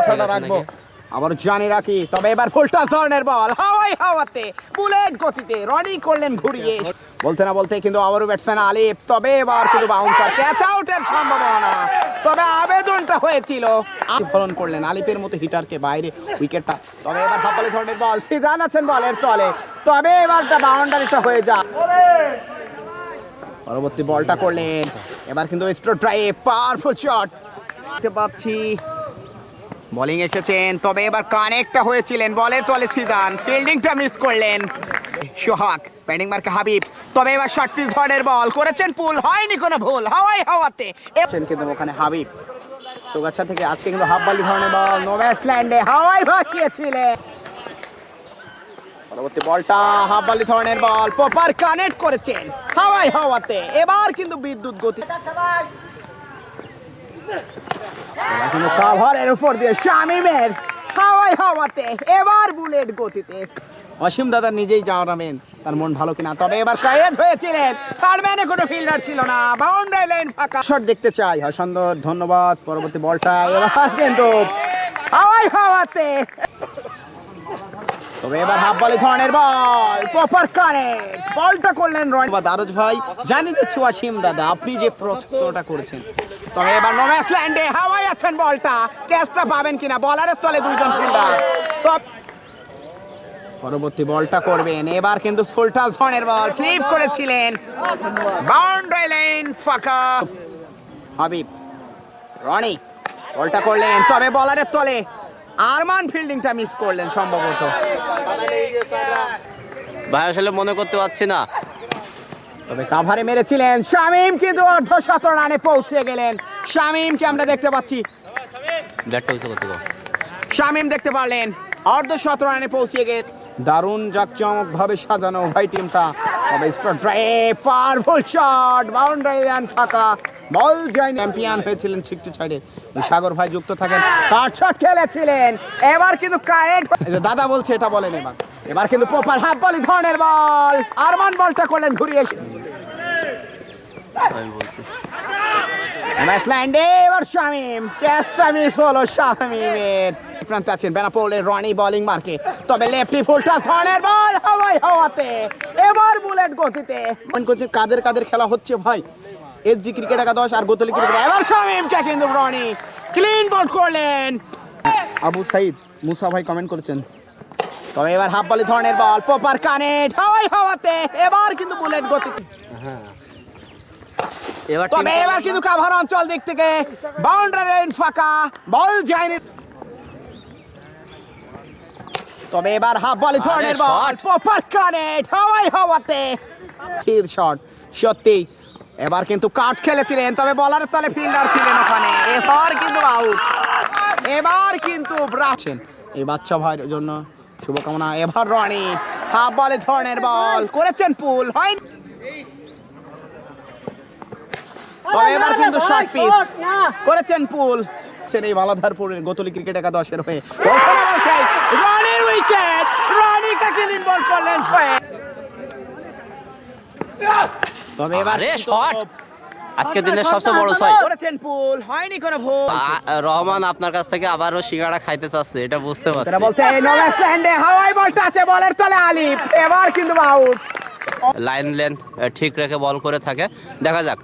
কথাটা রাখবো, আবার জানি রাখি। তবে এবার ফুলটা ধরনের বল হাওয়াতে বুলেট গতিতে রনি করলেন ঘুরিয়ে, বলতে না বলতে কিন্তু আবারও ব্যাটসম্যান আলিফ। তবে এবার কিন্তু বাউন্সার, ক্যাচ আউটের সম্ভাবনা, তবে আবেদনটা হয়েছিল, ফলন করলেন আলিফের মতো হিটারকে বাইরে উইকেটটা। তবে এবার হাফালি ধরনের বল, সিজান আছেন বলের তলে, তবে এবারটা বাউন্ডারিটা হয়ে যায়। পরবর্তী বলটা করলেন, এবার কিন্তু স্ট্রেট ড্রাইভ, পাওয়ারফুল শট দেখতে পাচ্ছি। বোলিং এসেছেন, তবে এবার কানেক্টটা হয়েছিলেন বলের তলে সিজান, ফিল্ডিংটা মিস করলেন সোহাগ, ব্যাটিং মার্কে হাবিব। তবে এবার শর্ট পিচ ধরনের বল করেছেন পুল, হয়নি কোনো ভুল, হাওয়াতে কিন্তু ওখানে হাবিব চৌগাছা থেকে। আজকে কিন্তু হাফ বালি ধরনের বল নো ব্যাটসল্যান্ডে হাওয়ায় ভাসিয়েছিলেন। পরবর্তী বলটা হাফ বালি ধরনের বল, প্রপার কানেক্ট করেছেন হাওয়াতে। এবার কিন্তু বিদ্যুৎ গতি, এবার কিন্তু কাভারের উপর দিয়ে শামিমের হাওয়াতে, এবার বুলেট গতিতে। অসীম দাদা নিজেই জানাবেন তার মন ভালো কিনা। তবে এবার কায়েদ হয়েছিলেন, তার মানে কোনো ফিল্ডার ছিল না, বাউন্ডারি লাইন ফাঁকা। শট দেখতে চাই, সুন্দর, ধন্যবাদ। পরবর্তী বলটা এবার কিন্তু হাওয়াতে, তবে এবার হাফ বলে ধরনের বল, প্রপার কানেক্ট, বলটা করলেন রনি। দারুজ ভাই জানি দিচ্ছি অসীম দাদা আপনি যে প্রশ্নটা করেছেন। তবে এবার নো ব্যাটসল্যান্ডে হাওয়ায় আছেন বলটা, ক্যাচটা পাবেন কিনা, বলারের তলে দুইজন ফিল্ডার। পরবর্তী বলটা করবেন, এবার কিন্তু ফুলটা ধরনের বল, ফ্লিপ করেছিলেন, বাউন্ডারি লাইন ফাঁকা। হাবিব, রনি বলটা করলেন, তবে বলারের তলে আরমান ফিল্ডিংটা মিস করলেন সম্ভবত। ভাই আসলে মনে করতে পারছি না, তবে কাভারে মেরেছিলেন শামিম, কিন্তু অর্ধশত রানে পৌঁছে গেলেন। শামিমকে আমরা দেখতে পাচ্ছি, শামিম দেখতে পারলেন অর্ধশত রানে পৌঁছে গেলেন। দারুণ জাঁকজমক ভাবে সাজানো ভাই টিমটা। তবে straight drive, powerful shot, boundary line ফাঁকা, বল যায়। চ্যাম্পিয়ন হয়েছিলেন 60 সাইডে সাগর ভাই যুক্ত থাকেন, কাট শট খেলেছিলেন, এবার কিন্তু কারেক্ট। দাদা বলছে এটা বলেন, এবার কিন্তু প্রপার হাফ বলি ধরনের বল, আরমান বলটা করলেন ঘুরিয়ে ব্যাটসল্যান্ডে। এবার শামিম, ক্যাচটা মিস হলো শামিমের। প্রান্তে আছেন বেনাপোলের রনি বোলিং মার্কে, তবে লেফটি ফুলটা ধরনের বল হাওয়াতে, এবার বুলেট গতিতে। কাদের কাদের খেলা হচ্ছে ভাই, এসজি ক্রিকেট একাদশ আর গোতলি ক্রিকেট। এবার শামিমকে কিন্তু রনি ক্লিন বল করলেন। আবু সাইদ মুসা ভাই কমেন্ট করেছেন। তবে এবার হাফ বলি ধরনের বল, প্রপার কানেক্ট হাওয়াতে, এবার কিন্তু বুলেট গতিতে। তবে এবার কিন্তু কাভার অঞ্চল দিক থেকে বাউন্ডারি লাইন ফাঁকা, বল যায়নি। তবে এবার হাফ বলি ধরনের বল, প্রপার কানেক্ট হাওয়াতে, স্থির শট সত্যি। এবার কিন্তু কাট খেলেছিলেন, তবে বলারের তলে ফিল্ডার ছিলেন ওখানে, এবার কিন্তু আউট, এবার কিন্তু ব্রাছেন এই বাচ্চা ভাইয়ের জন্য শুভকামনা। এবার রনি হাফ বলে ধরনের বল করেছেন পুল, হয়নি। তবে এবার কিন্তু শর্ট পিচ করেছেন পুল, এই মালাধারপুরের গোতলি ক্রিকেট একাদশের হয়ে। রনির উইকেট, রনিকে ক্লিন বল করলেন ছয়ে। তবে এবার শট আজকে দিনের সবচেয়ে বড় ছয় করেছেন পুল, হয়নি কোনো ভুল। রহমান আপনার কাছ থেকে আবারও সিঙ্গাড়া খাইতে চাচ্ছে, এটা বুঝতে পারছি। এটা বলতে নো ব্যাটসল্যান্ডে হাওয়াই বলটা আছে বলের তলে আলিফ, এবার কিন্তু আউট। লাইন লেন্থ ঠিক রেখে বল করে থাকে, দেখা যাক।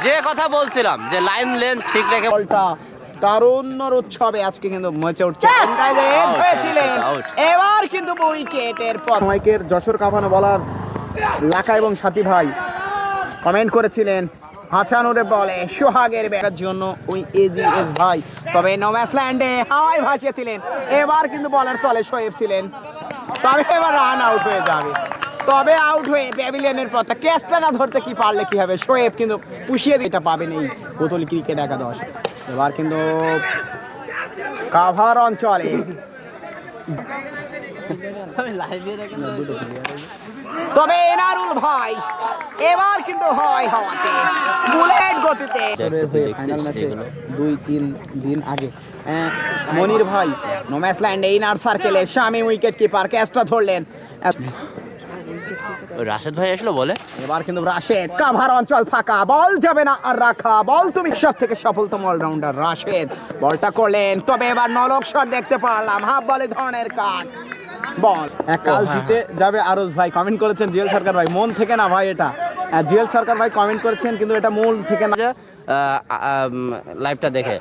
যে কথা বলছিলাম যে লাইন লেন্থ ঠিক রেখে বলটা তারুণ্যর উৎসবে আজকে কিন্তু মচে উঠছে। এবার কিন্তু উইকেটের পর মাইকের যশোর কাভানো বলার লাকা এবং সাথী ভাই কমেন্ট করেছিলেন হাসানুরের বলে সোহাগের ব্যাটার জন্য ওই এজিএস ভাই। তবে নো ব্যাটসল্যান্ডে হাওয়ায় ভাসিয়েছিলেন, এবার কিন্তু বলার তলে শোয়েব ছিলেন, তবে এবার রান আউট হয়ে যাবে। তবে আউট হয়ে প্যাভিলিয়নের পথে ক্যাচটা না ধরতে কি পারলে কি হবে, শোয়েব কিন্তু পুষিয়ে এটা পাবেন এই গোতলি ক্রিকেট একাদশ। এবার কিন্তু কাভার অঞ্চলে তবে এনারুল ভাই এবার কিন্তু হয় হাওয়াতে, বুলেট গতিতে। ফাইনাল ম্যাচে 2-3 দিন আগে মনির ভাই নো ম্যাচ ল্যান্ডে ইনার সার্কেলে শামিম উইকেট কিপার ক্যাচটা ধরলেন। ওই রাশেদ ভাই আসলো বলে। এবার কিন্তু রাশেদ কাভার অঞ্চল ফাঁকা, বল যাবে না আর রাখা, বল তুমি সব থেকে সফলতম অলরাউন্ডার রাশেদ বলটা করলেন, তবে এবার নলক শট দেখতে পারলাম, হাফ বলে ধরনের কাট বল। কাল জিতে যাবে আরজ ভাই কমেন্ট করেছেন, জুয়েল সরকার ভাই মন থেকে না ভাই, এটা জুয়েল সরকার ভাই কমেন্ট করেছেন কিন্তু এটা মূল থেকে না। লাইভটা দেখে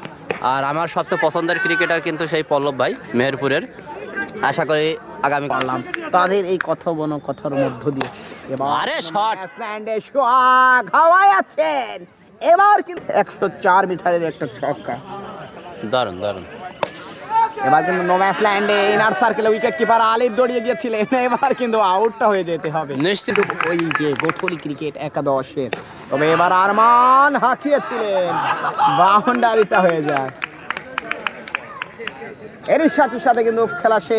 আর আমার সবচেয়ে পছন্দের ক্রিকেটার কিন্তু সেই পল্লব ভাই মেহেরপুরের। আশা করি আগামী পারলাম তাদের এই কথোপকথনের মধ্য দিয়ে। এবার আরে শট ন্যাশনাল্যান্ডে সোহাগ হাওয়ায় আছেন, এবার কিন্তু 104 মিটারের একটা ছক্কা। দারুণ দারুণ। এবার কিন্তু নোম্যান্সল্যান্ডে ইনার সার্কেলে উইকেট কিপার আলিফ দৌড়িয়ে গিয়েছিলেন, এবার কিন্তু আউটটা হয়ে যেতে হবে নিশ্চিত। ওই যে গোথলি ক্রিকেট একাদশের, তবে এবার আরমান হাঁকিয়েছিলেন, বাউন্ডারিটা হয়ে যায়। এরই সাথে সাথে কিন্তু খেলা শেষ।